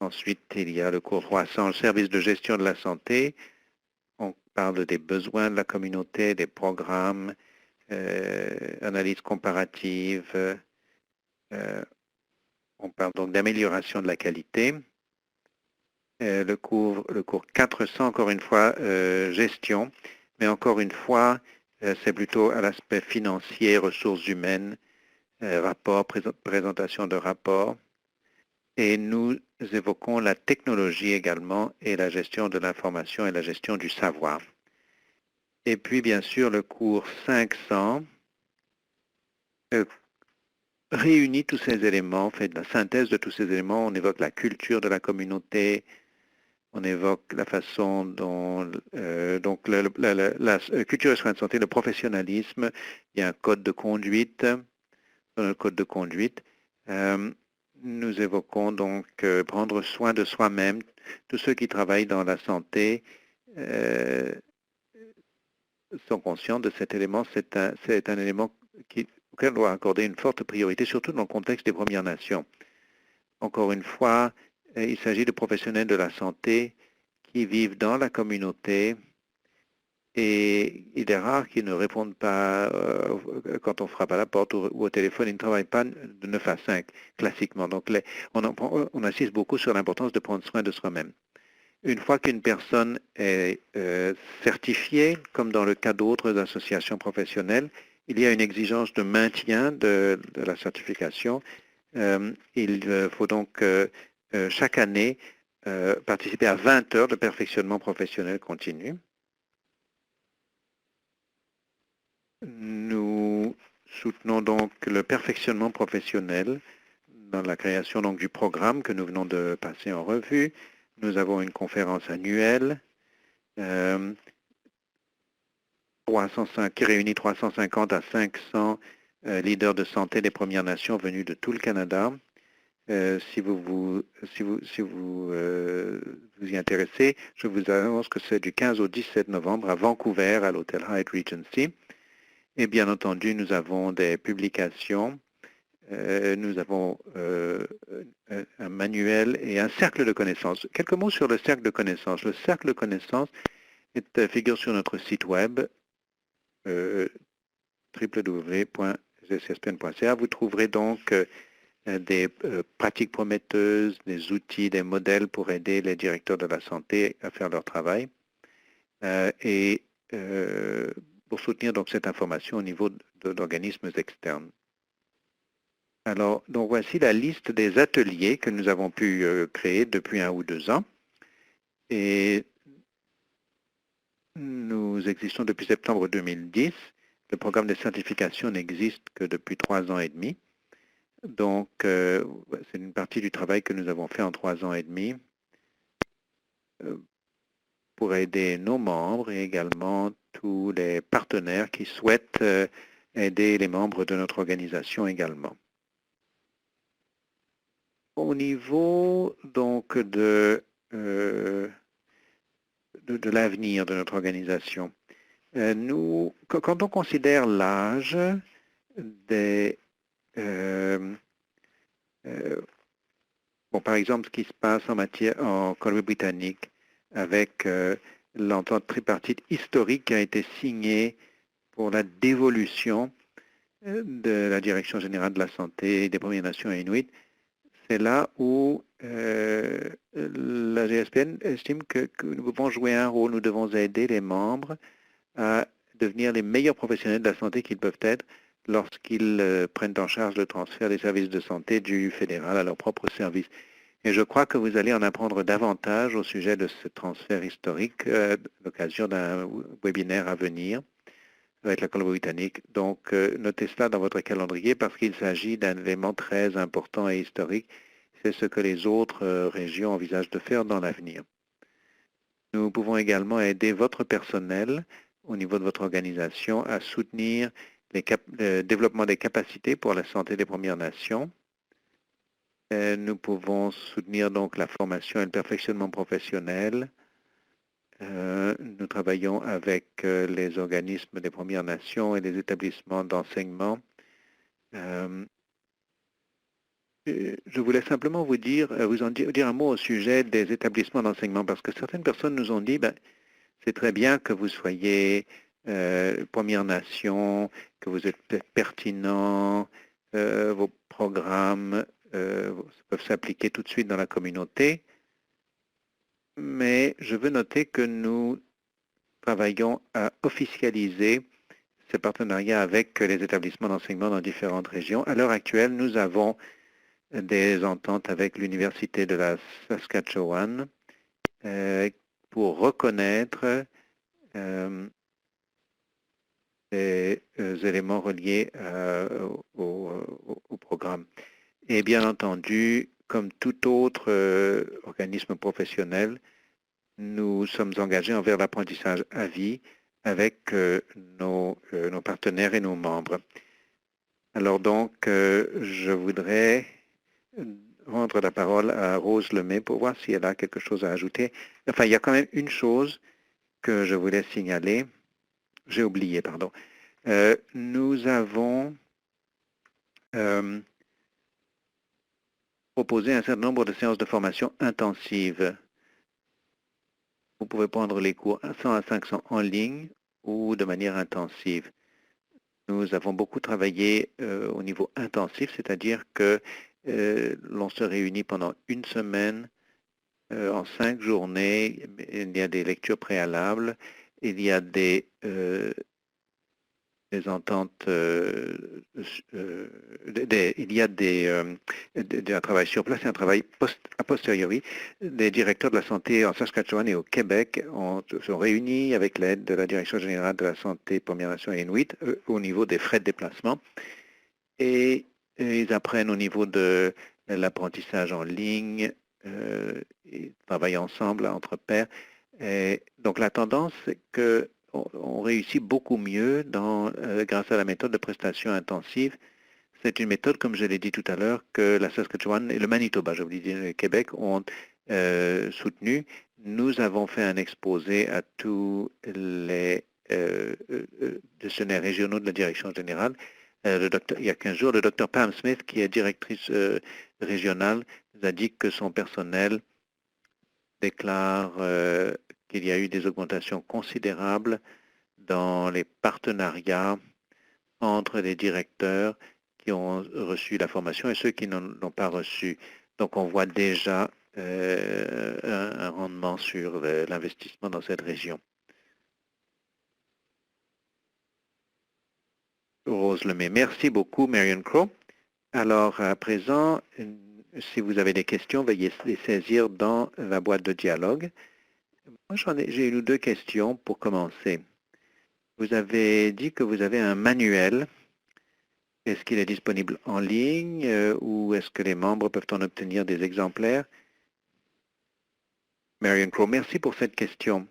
Ensuite, il y a le cours 300, le service de gestion de la santé. On parle des besoins de la communauté, des programmes, analyse comparative. On parle donc d'amélioration de la qualité. Le cours 400, encore une fois, gestion. Mais encore une fois, c'est plutôt à l'aspect financier, ressources humaines, présentation de rapports. Et nous évoquons la technologie également et la gestion de l'information et la gestion du savoir. Et puis, bien sûr, le cours 500 réunit tous ces éléments, fait la synthèse de tous ces éléments. On évoque la culture de la communauté, on évoque la façon dont donc la culture et soins de santé, le professionnalisme, il y a un code de conduite, dans le code de conduite. Nous évoquons donc prendre soin de soi-même. Tous ceux qui travaillent dans la santé sont conscients de cet élément. C'est un élément auquel on doit accorder une forte priorité, surtout dans le contexte des Premières Nations. Encore une fois, il s'agit de professionnels de la santé qui vivent dans la communauté et il est rare qu'ils ne répondent pas quand on frappe à la porte ou au téléphone. Ils ne travaillent pas de 9 à 5 classiquement. Donc on insiste beaucoup sur l'importance de prendre soin de soi-même. Une fois qu'une personne est certifiée, comme dans le cas d'autres associations professionnelles, il y a une exigence de maintien de la certification. Il faut donc chaque année participer à 20 heures de perfectionnement professionnel continu. Nous soutenons donc le perfectionnement professionnel dans la création donc, du programme que nous venons de passer en revue. Nous avons une conférence annuelle qui réunit 350 à 500 leaders de santé des Premières Nations venus de tout le Canada. Si vous y intéressez, je vous annonce que c'est du 15 au 17 novembre à Vancouver, à l'hôtel Hyatt Regency. Et bien entendu, nous avons des publications, nous avons un manuel et un cercle de connaissances. Quelques mots sur le cercle de connaissances. Le cercle de connaissances figure sur notre site web www.gcspn.ca. Vous trouverez donc des pratiques prometteuses, des outils, des modèles pour aider les directeurs de la santé à faire leur travail et pour soutenir donc cette information au niveau d'organismes externes. Alors, donc voici la liste des ateliers que nous avons pu créer depuis 1 ou 2 ans. Et nous existons depuis septembre 2010. Le programme de certification n'existe que depuis 3 ans et demi. Donc, c'est une partie du travail que nous avons fait en 3 ans et demi pour aider nos membres et également tous les partenaires qui souhaitent aider les membres de notre organisation également. Au niveau donc de l'avenir de notre organisation, quand on considère l'âge des par exemple, ce qui se passe en Colombie-Britannique avec l'entente tripartite historique qui a été signée pour la dévolution de la Direction générale de la santé des Premières Nations inuites, c'est là où la GSPN estime que nous pouvons jouer un rôle, nous devons aider les membres à devenir les meilleurs professionnels de la santé qu'ils peuvent être lorsqu'ils prennent en charge le transfert des services de santé du fédéral à leur propre service. Et je crois que vous allez en apprendre davantage au sujet de ce transfert historique à l'occasion d'un webinaire à venir avec la Colombie-Britannique. Donc, notez cela dans votre calendrier parce qu'il s'agit d'un élément très important et historique. C'est ce que les autres régions envisagent de faire dans l'avenir. Nous pouvons également aider votre personnel au niveau de votre organisation à soutenir le développement des capacités pour la santé des Premières Nations. Nous pouvons soutenir donc la formation et le perfectionnement professionnel. Nous travaillons avec les organismes des Premières Nations et les établissements d'enseignement. Je voulais simplement vous dire un mot au sujet des établissements d'enseignement parce que certaines personnes nous ont dit c'est très bien que vous soyez Premières Nations, que vous êtes pertinent, vos programmes peuvent s'appliquer tout de suite dans la communauté, mais je veux noter que nous travaillons à officialiser ces partenariats avec les établissements d'enseignement dans différentes régions. À l'heure actuelle, nous avons des ententes avec l'Université de la Saskatchewan pour reconnaître les éléments reliés au programme. Et bien entendu, comme tout autre organisme professionnel, nous sommes engagés envers l'apprentissage à vie avec nos partenaires et nos membres. Alors donc, je voudrais rendre la parole à Rose Lemay pour voir si elle a quelque chose à ajouter. Enfin, il y a quand même une chose que je voulais signaler. J'ai oublié, pardon. Nous avons proposé un certain nombre de séances de formation intensives. Vous pouvez prendre les cours à 100 à 500 en ligne ou de manière intensive. Nous avons beaucoup travaillé au niveau intensif, c'est-à-dire que l'on se réunit pendant une semaine, en 5 journées. Il y a des lectures préalables, il y a des ententes, il y a un travail sur place et un travail a posteriori. Les directeurs de la santé en Saskatchewan et au Québec sont réunis avec l'aide de la Direction générale de la santé Première Nation et Inuit au niveau des frais de déplacement. Et ils apprennent au niveau de l'apprentissage en ligne, ils travaillent ensemble entre pairs. Et donc la tendance, c'est que on réussit beaucoup mieux grâce à la méthode de prestation intensive. C'est une méthode, comme je l'ai dit tout à l'heure, que la Saskatchewan et le Manitoba, je voulais dire le Québec, ont soutenu. Nous avons fait un exposé à tous les gestionnaires régionaux de la direction générale. Il y a 15 jours, le Dr Pam Smith, qui est directrice régionale, nous a dit que son personnel déclare qu'il y a eu des augmentations considérables dans les partenariats entre les directeurs qui ont reçu la formation et ceux qui n'en ont pas reçu. Donc on voit déjà un rendement sur l'investissement dans cette région. Rose Lemay, merci beaucoup Marion Crowe. Alors à présent, si vous avez des questions, veuillez les saisir dans la boîte de dialogue. Moi, j'ai une ou deux questions pour commencer. Vous avez dit que vous avez un manuel. Est-ce qu'il est disponible en ligne ou est-ce que les membres peuvent en obtenir des exemplaires? Marion Crowe, merci pour cette question.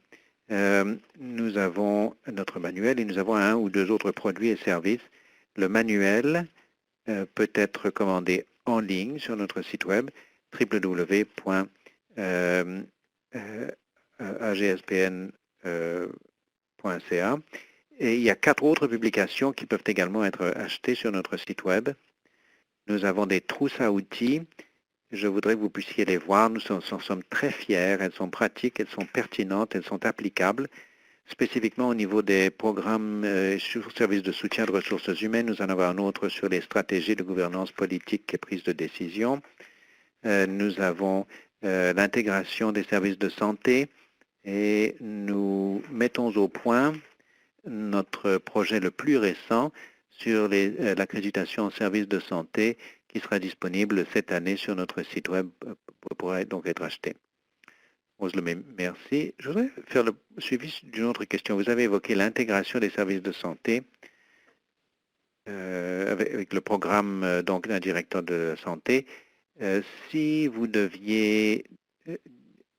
Nous avons notre manuel et nous avons un ou deux autres produits et services. Le manuel peut être commandé en ligne sur notre site web www.agspn.ca. Et il y a 4 autres publications qui peuvent également être achetées sur notre site web. Nous avons des trousses à outils. Je voudrais que vous puissiez les voir. Nous en sommes très fiers. Elles sont pratiques, elles sont pertinentes, elles sont applicables. Spécifiquement au niveau des programmes sur services de soutien de ressources humaines, nous en avons un autre sur les stratégies de gouvernance politique et prise de décision. Nous avons l'intégration des services de santé et nous mettons au point notre projet le plus récent sur l'accréditation en services de santé qui sera disponible cette année sur notre site web, pourra donc être acheté. Rose Lemay, merci. Je voudrais faire le suivi d'une autre question. Vous avez évoqué l'intégration des services de santé avec le programme donc d'un directeur de santé. Si vous deviez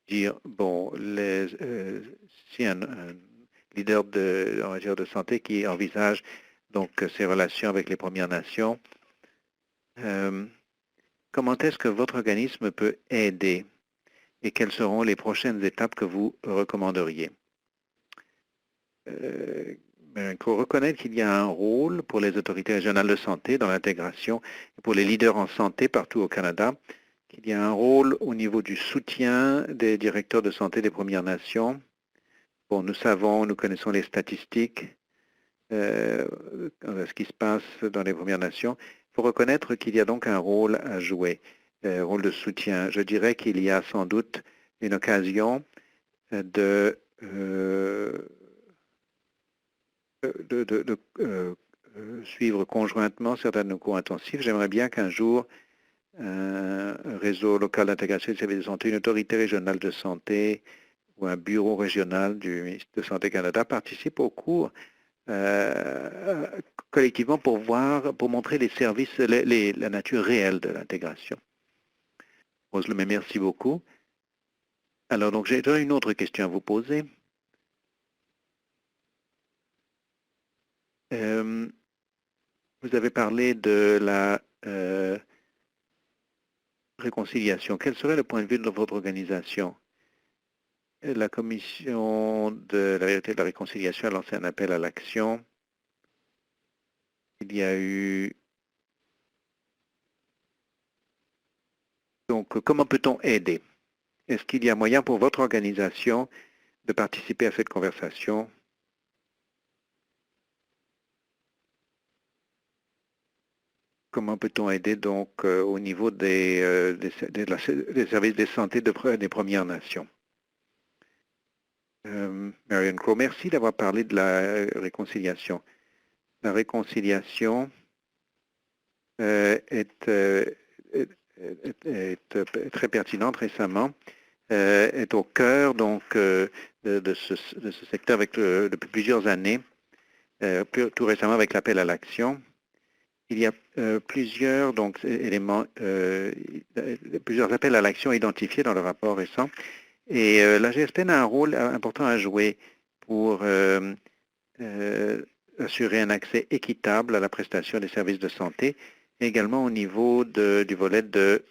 dire, bon, si un leader de santé qui envisage donc ses relations avec les Premières Nations, comment est-ce que votre organisme peut aider et quelles seront les prochaines étapes que vous recommanderiez? Il faut reconnaître qu'il y a un rôle pour les autorités régionales de santé dans l'intégration et pour les leaders en santé partout au Canada, qu'il y a un rôle au niveau du soutien des directeurs de santé des Premières Nations. Bon, nous connaissons les statistiques, ce qui se passe dans les Premières Nations. Il faut reconnaître qu'il y a donc un rôle à jouer, rôle de soutien. Je dirais qu'il y a sans doute une occasion de suivre conjointement certains cours intensifs. J'aimerais bien qu'un jour, un réseau local d'intégration des services de santé, une autorité régionale de santé ou un bureau régional du ministère de Santé Canada participe au cours collectivement pour montrer les services, la nature réelle de l'intégration. Rose Lemay, merci beaucoup. Alors, donc, j'ai une autre question à vous poser. Vous avez parlé de la réconciliation. Quel serait le point de vue de votre organisation? La Commission de la vérité et de la réconciliation a lancé un appel à l'action. Il y a eu... Donc, comment peut-on aider? Est-ce qu'il y a moyen pour votre organisation de participer à cette conversation? comment peut-on aider donc au niveau des services de santé des Premières Nations? Marion Crowe, merci d'avoir parlé de la réconciliation. La réconciliation est très pertinente récemment, est au cœur donc de ce secteur depuis plusieurs années, tout récemment avec l'appel à l'action. Il y a plusieurs donc, éléments, plusieurs appels à l'action identifiés dans le rapport récent. Et la GSPN a un rôle important à jouer pour assurer un accès équitable à la prestation des services de santé, et également au niveau du volet de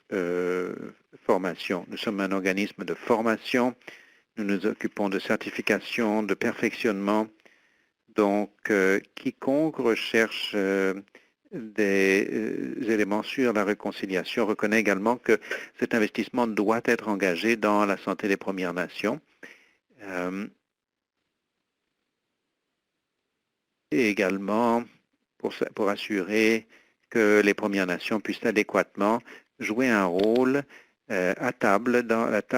formation. Nous sommes un organisme de formation, nous nous occupons de certification, de perfectionnement. Donc, quiconque recherche des éléments sur la réconciliation reconnaît également que cet investissement doit être engagé dans la santé des Premières Nations. Et également pour assurer que les Premières Nations puissent adéquatement jouer un rôle à table,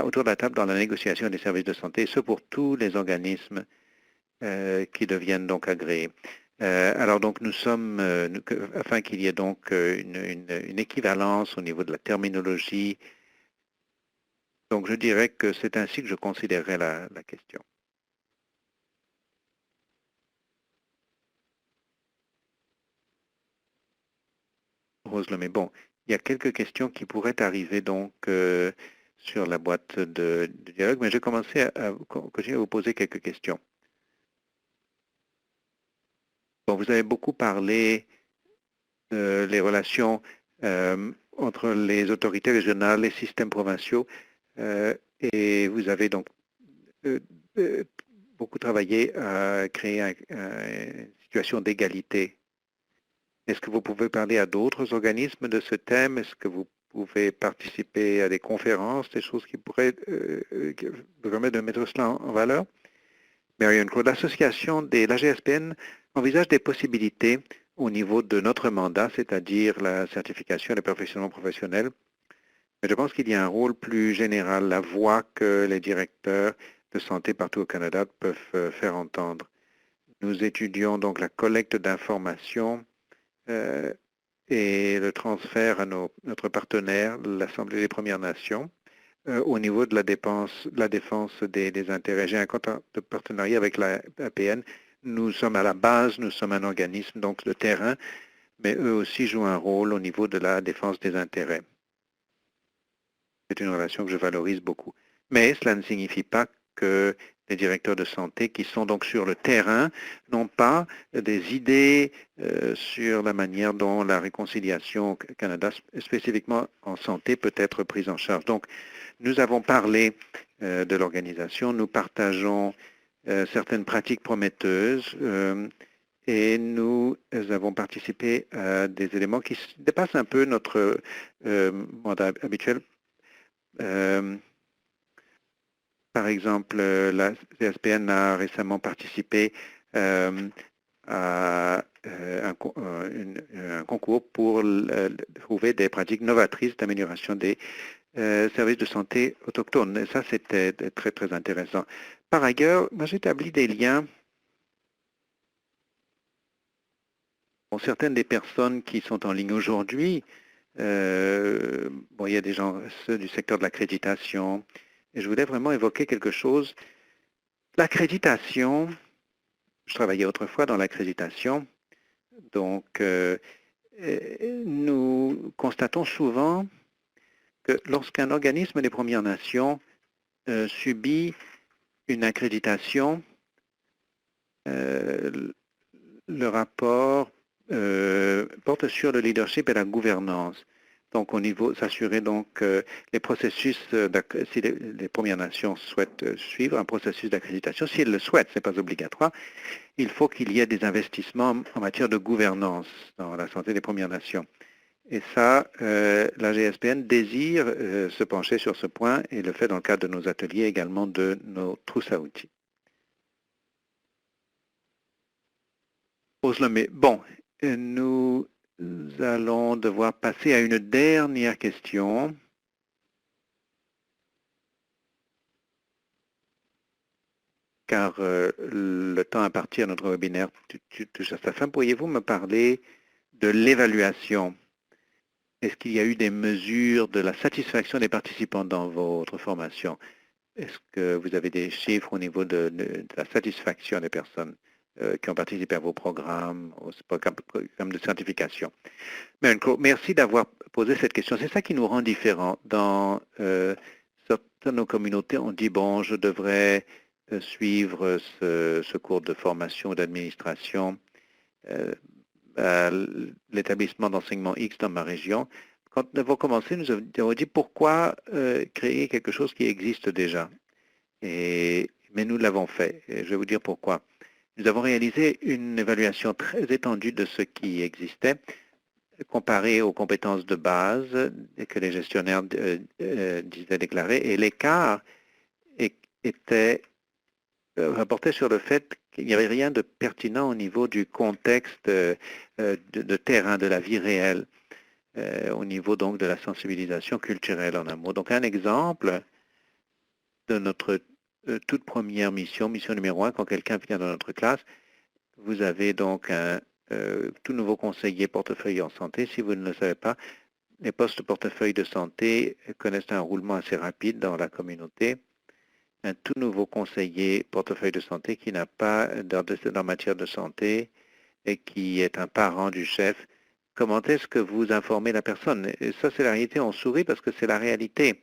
autour de la table dans la négociation des services de santé, et ce pour tous les organismes qui deviennent donc agréés. Alors donc nous sommes, afin qu'il y ait donc une équivalence au niveau de la terminologie, donc je dirais que c'est ainsi que je considérerais la question. Rose Lemay, bon, il y a quelques questions qui pourraient arriver donc sur la boîte de dialogue, mais je vais commencer à continuer à vous poser quelques questions. Bon, vous avez beaucoup parlé les relations entre les autorités régionales, les systèmes provinciaux, et vous avez donc beaucoup travaillé à créer une situation d'égalité. Est-ce que vous pouvez parler à d'autres organismes de ce thème? Est-ce que vous pouvez participer à des conférences, des choses qui pourraient vous permettre de mettre cela en valeur? Marion Crowe, l'association la GSPN envisage des possibilités au niveau de notre mandat, c'est-à-dire la certification et le perfectionnement professionnel. Mais je pense qu'il y a un rôle plus général, la voix que les directeurs de santé partout au Canada peuvent faire entendre. Nous étudions donc la collecte d'informations et le transfert à notre partenaire, l'Assemblée des Premières Nations, au niveau de la défense des intérêts. J'ai un contrat de partenariat avec la APN. Nous sommes à la base, nous sommes un organisme donc de terrain, mais eux aussi jouent un rôle au niveau de la défense des intérêts. C'est une relation que je valorise beaucoup. Mais cela ne signifie pas que les directeurs de santé qui sont donc sur le terrain n'ont pas des idées sur la manière dont la réconciliation au Canada, spécifiquement en santé, peut être prise en charge. Donc, nous avons parlé de l'organisation, nous partageons certaines pratiques prometteuses et nous avons participé à des éléments qui dépassent un peu notre mandat habituel. Par exemple, la CSPN a récemment participé à un concours pour trouver des pratiques novatrices d'amélioration des services de santé autochtones. Et ça, c'était très, très intéressant. Par ailleurs, moi, j'établis des liens. Pour certaines des personnes qui sont en ligne aujourd'hui, bon, il y a des gens, ceux du secteur de l'accréditation, et je voulais vraiment évoquer quelque chose. L'accréditation, je travaillais autrefois dans l'accréditation, donc nous constatons souvent que lorsqu'un organisme des Premières Nations subit une accréditation, le rapport porte sur le leadership et la gouvernance. Donc, au niveau, s'assurer donc les processus, si les Premières Nations souhaitent suivre un processus d'accréditation, si elles le souhaitent, ce n'est pas obligatoire, il faut qu'il y ait des investissements en matière de gouvernance dans la santé des Premières Nations. Et ça, la GSPN désire se pencher sur ce point et le fait dans le cadre de nos ateliers, également de nos trousses à outils. Rose Lemay, bon, nous Nous allons devoir passer à une dernière question. Car le temps imparti à notre webinaire touche à sa fin. Pourriez-vous me parler de l'évaluation? Est-ce qu'il y a eu des mesures de la satisfaction des participants dans votre formation? Est-ce que vous avez des chiffres au niveau de la satisfaction des personnes qui ont participé à vos programmes, aux programmes de certification? Merci d'avoir posé cette question. C'est ça qui nous rend différents. Dans certaines de nos communautés, on dit, bon, je devrais suivre ce cours de formation d'administration à l'établissement d'enseignement X dans ma région. Quand nous avons commencé, nous avons dit pourquoi créer quelque chose qui existe déjà. Mais nous l'avons fait. Et je vais vous dire pourquoi. Nous avons réalisé une évaluation très étendue de ce qui existait, comparé aux compétences de base que les gestionnaires disaient déclarer. Et l'écart était rapportait sur le fait qu'il n'y avait rien de pertinent au niveau du contexte de terrain, de la vie réelle, au niveau donc de la sensibilisation culturelle en un mot. Donc un exemple de notre toute première mission, mission numéro 1, quand quelqu'un vient dans notre classe, vous avez donc un tout nouveau conseiller portefeuille en santé. Si vous ne le savez pas, les postes portefeuille de santé connaissent un roulement assez rapide dans la communauté. Un tout nouveau conseiller portefeuille de santé qui n'a pas en matière de santé et qui est un parent du chef. Comment est-ce que vous informez la personne? Et ça, c'est la réalité. On sourit parce que c'est la réalité.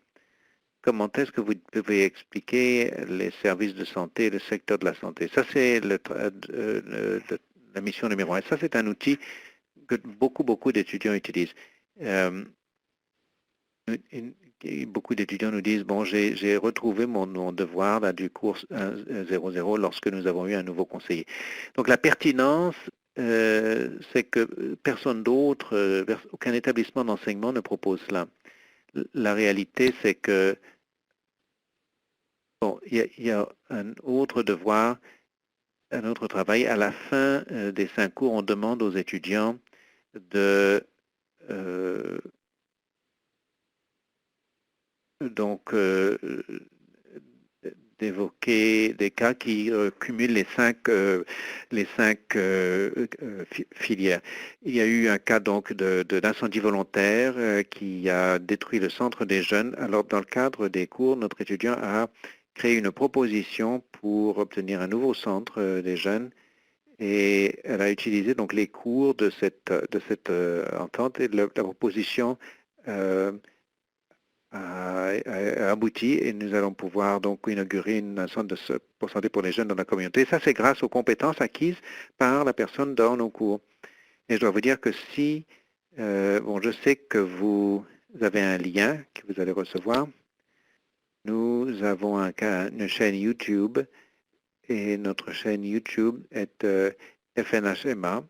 Comment est-ce que vous pouvez expliquer les services de santé, le secteur de la santé? Ça, c'est la mission numéro 1. Ça, c'est un outil que beaucoup d'étudiants utilisent. Beaucoup d'étudiants nous disent, bon, j'ai retrouvé mon devoir là, du cours 1.0.0 lorsque nous avons eu un nouveau conseiller. Donc la pertinence, c'est que personne d'autre, aucun établissement d'enseignement ne propose cela. La réalité, c'est que bon, il y a un autre devoir, un autre travail. À la fin des 5 cours, on demande aux étudiants de d'évoquer des cas qui cumulent les cinq filières. Il y a eu un cas donc d'incendie volontaire qui a détruit le centre des jeunes. Alors dans le cadre des cours, notre étudiant a créé une proposition pour obtenir un nouveau centre des jeunes et elle a utilisé donc les cours de cette entente et la proposition a abouti et nous allons pouvoir donc inaugurer un centre pour santé pour les jeunes dans la communauté. Et ça, c'est grâce aux compétences acquises par la personne dans nos cours. Et je dois vous dire que si, bon, je sais que vous avez un lien que vous allez recevoir. Nous avons une chaîne YouTube et notre chaîne YouTube est FNHMA,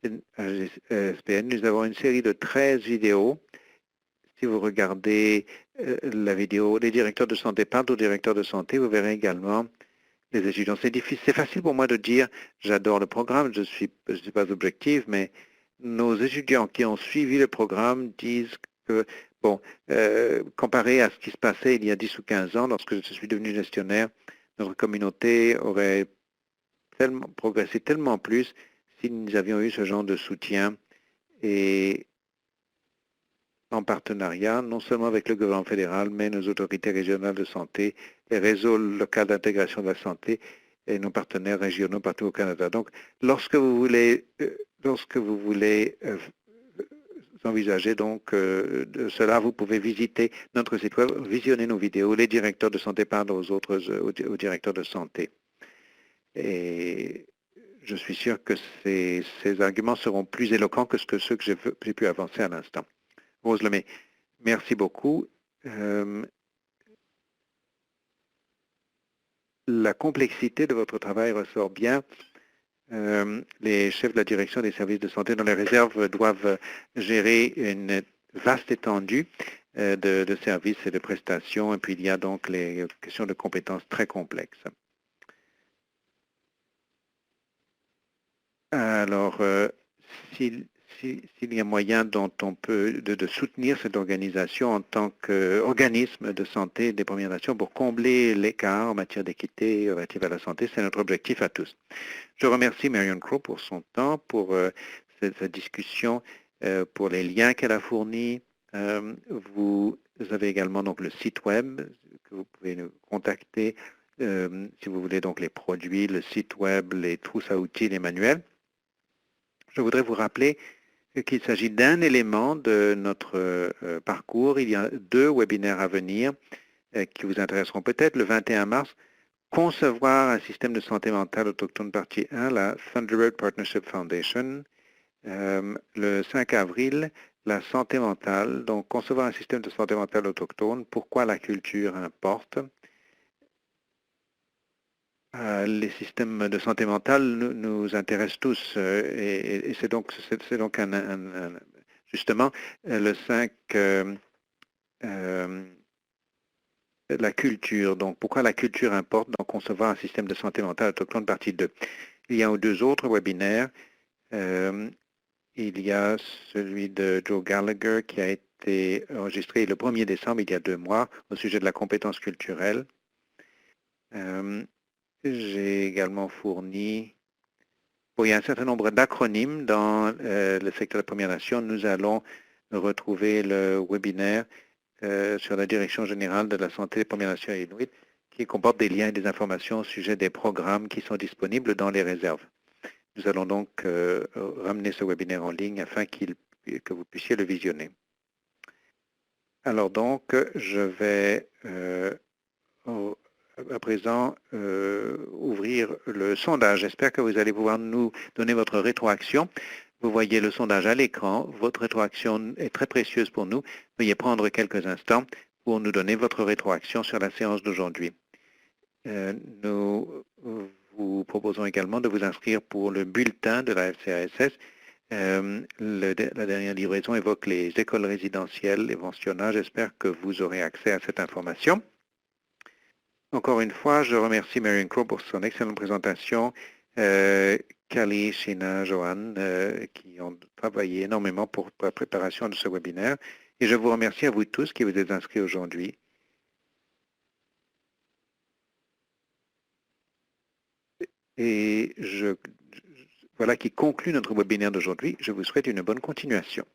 SPN. Nous avons une série de 13 vidéos. Si vous regardez la vidéo, les directeurs de santé parlent aux directeurs de santé, vous verrez également les étudiants. C'est facile pour moi de dire, j'adore le programme, je ne suis pas objectif, mais nos étudiants qui ont suivi le programme disent que, bon, comparé à ce qui se passait il y a 10 ou 15 ans, lorsque je suis devenu gestionnaire, notre communauté aurait progressé tellement plus si nous avions eu ce genre de soutien et en partenariat, non seulement avec le gouvernement fédéral, mais nos autorités régionales de santé, les réseaux locaux d'intégration de la santé et nos partenaires régionaux partout au Canada. Donc, lorsque vous voulez envisager donc de cela, vous pouvez visiter notre site web, visionner nos vidéos. Les directeurs de santé parlent aux directeurs de santé. Et je suis sûr que ces arguments seront plus éloquents que ceux que j'ai pu avancer à l'instant. Rose Lemay, merci beaucoup. La complexité de votre travail ressort bien. Les chefs de la direction des services de santé dans les réserves doivent gérer une vaste étendue de services et de prestations, et puis il y a donc les questions de compétences très complexes. Alors, s'il s'il y a moyen dont on peut de soutenir cette organisation en tant qu'organisme de santé des Premières Nations pour combler l'écart en matière d'équité relative à la santé, c'est notre objectif à tous. Je remercie Marion Crowe pour son temps, pour cette discussion, pour les liens qu'elle a fournis. Vous avez également donc le site web que vous pouvez nous contacter si vous voulez donc les produits, le site web, les trousses à outils, les manuels. Je voudrais vous rappeler qu'il s'agit d'un élément de notre parcours. Il y a 2 webinaires à venir qui vous intéresseront peut-être. Le 21 mars, concevoir un système de santé mentale autochtone partie 1, la Thunderbird Partnership Foundation. Le 5 avril, la santé mentale, donc concevoir un système de santé mentale autochtone, pourquoi la culture importe. Les systèmes de santé mentale nous intéressent tous et c'est donc justement le 5, la culture. Donc pourquoi la culture importe dans concevoir un système de santé mentale autochtone partie 2. Il y a 2 autres webinaires. Il y a celui de Joe Gallagher qui a été enregistré le 1er décembre, il y a 2 mois, au sujet de la compétence culturelle. J'ai également fourni, il y a un certain nombre d'acronymes dans le secteur des Premières Nations. Nous allons retrouver le webinaire sur la Direction générale de la santé des Premières Nations et Inuit qui comporte des liens et des informations au sujet des programmes qui sont disponibles dans les réserves. Nous allons donc ramener ce webinaire en ligne afin que vous puissiez le visionner. Alors donc, je vais à présent ouvrir le sondage. J'espère que vous allez pouvoir nous donner votre rétroaction. Vous voyez le sondage à l'écran. Votre rétroaction est très précieuse pour nous. Veuillez prendre quelques instants pour nous donner votre rétroaction sur la séance d'aujourd'hui. Nous vous proposons également de vous inscrire pour le bulletin de la FCASS. La dernière livraison évoque les écoles résidentielles, les pensionnats. J'espère que vous aurez accès à cette information. Encore une fois, je remercie Marion Crowe pour son excellente présentation, Kali, Sheena, Joanne, qui ont travaillé énormément pour la préparation de ce webinaire. Et je vous remercie à vous tous qui vous êtes inscrits aujourd'hui. Et voilà qui conclut notre webinaire d'aujourd'hui. Je vous souhaite une bonne continuation.